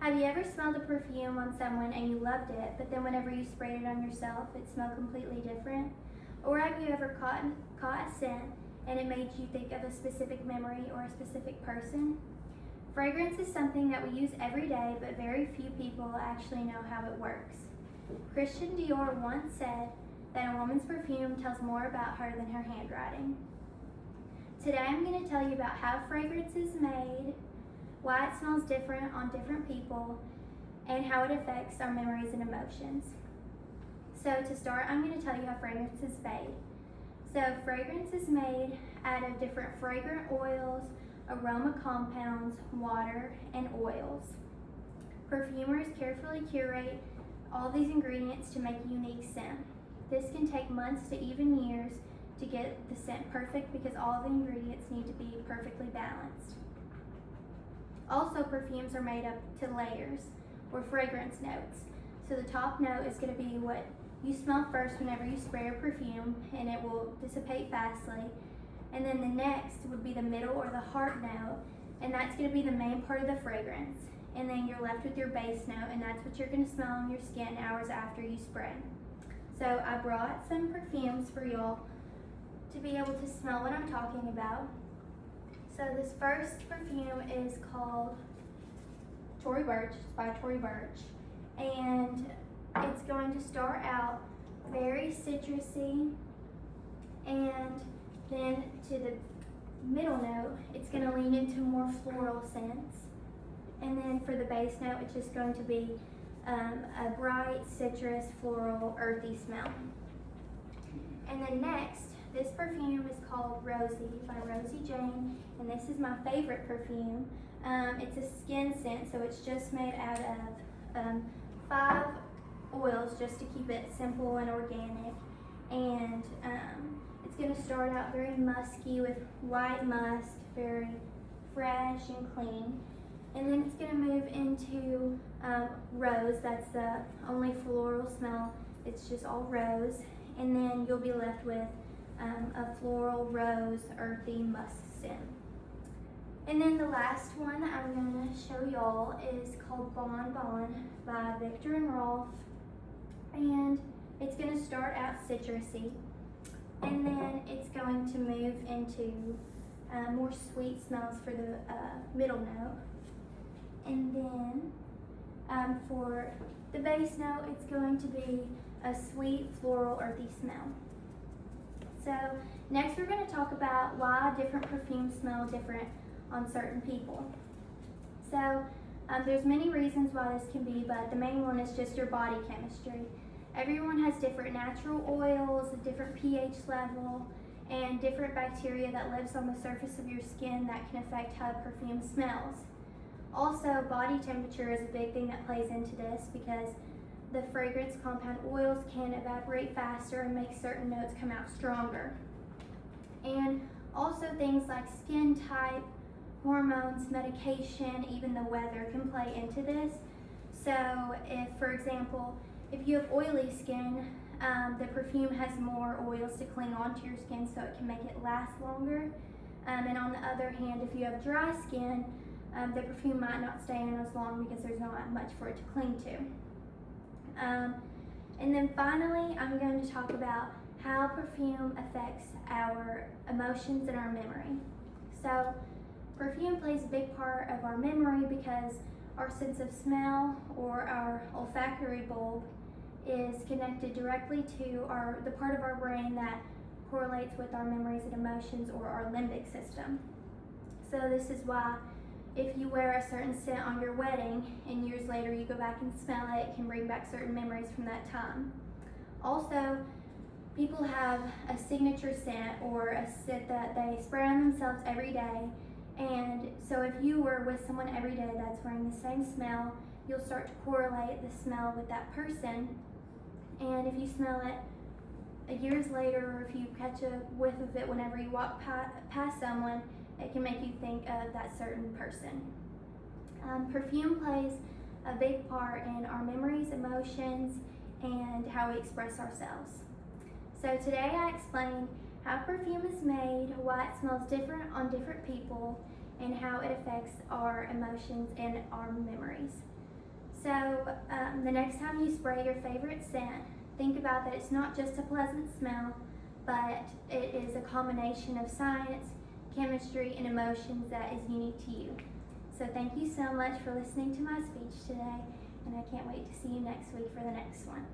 Have you ever smelled a perfume on someone and you loved it, but then whenever you sprayed it on yourself, it smelled completely different? Or have you ever caught a scent and it made you think of a specific memory or a specific person? Fragrance is something that we use every day, but very few people actually know how it works. Christian Dior once said that a woman's perfume tells more about her than her handwriting. Today I'm going to tell you about how fragrance is made, why it smells different on different people, and how it affects our memories and emotions. So to start, I'm going to tell you how fragrance is made. So fragrance is made out of different fragrant oils, aroma compounds, water, and oils. Perfumers carefully curate all these ingredients to make a unique scent. This can take months to even years to get the scent perfect because all the ingredients need to be perfectly balanced. Also, perfumes are made up to layers or fragrance notes. So the top note is going to be what you smell first whenever you spray a perfume, and it will dissipate fastly. And then the next would be the middle or the heart note, and that's going to be the main part of the fragrance. And then you're left with your base note, and that's what you're going to smell on your skin hours after you spray. So I brought some perfumes for y'all to be able to smell what I'm talking about. So this first perfume is called Tory Burch. It's by Tory Burch. And it's going to start out very citrusy, and then to the middle note, it's going to lean into more floral scents. And then for the base note, it's just going to be a bright citrus, floral, earthy smell. And then next, this perfume is called Rosie by Rosie Jane, and this is my favorite perfume. It's a skin scent, so it's just made out of 5 oils just to keep it simple and organic. And it's going to start out very musky with white musk, very fresh and clean. And then it's going to move into rose. That's the only floral smell. It's just all rose. And then you'll be left with a floral, rose, earthy musk scent. And then the last one that I'm going to show y'all is called Bon Bon by Viktor and Rolf. And it's going to start out citrusy, and then it's going to move into more sweet smells for the middle note. And then for the base note, it's going to be a sweet, floral, earthy smell. So next we're going to talk about why different perfumes smell different on certain people. So there's many reasons why this can be, but the main one is just your body chemistry. Everyone has different natural oils, a different pH level, and different bacteria that lives on the surface of your skin that can affect how a perfume smells. Also, body temperature is a big thing that plays into this because the fragrance compound oils can evaporate faster and make certain notes come out stronger. And also things like skin type, hormones, medication, even the weather can play into this. So if, for example, if you have oily skin, the perfume has more oils to cling onto your skin so it can make it last longer. And on the other hand, if you have dry skin, the perfume might not stay in as long because there's not much for it to cling to. And then finally, I'm going to talk about how perfume affects our emotions and our memory. So perfume plays a big part of our memory because our sense of smell, or our olfactory bulb, is connected directly to the part of our brain that correlates with our memories and emotions, or our limbic system. So this is why if you wear a certain scent on your wedding and years later you go back and smell it, it can bring back certain memories from that time. Also, people have a signature scent or a scent that they spray on themselves every day. And so if you were with someone every day that's wearing the same smell, you'll start to correlate the smell with that person. And if you smell it years later, or if you catch a whiff of it whenever you walk past someone, it can make you think of that certain person. Perfume plays a big part in our memories, emotions, and how we express ourselves. So today I explained how perfume is made, why it smells different on different people, and how it affects our emotions and our memories. So the next time you spray your favorite scent, think about that it's not just a pleasant smell, but it is a combination of science, chemistry, and emotions that is unique to you. So thank you so much for listening to my speech today, and I can't wait to see you next week for the next one.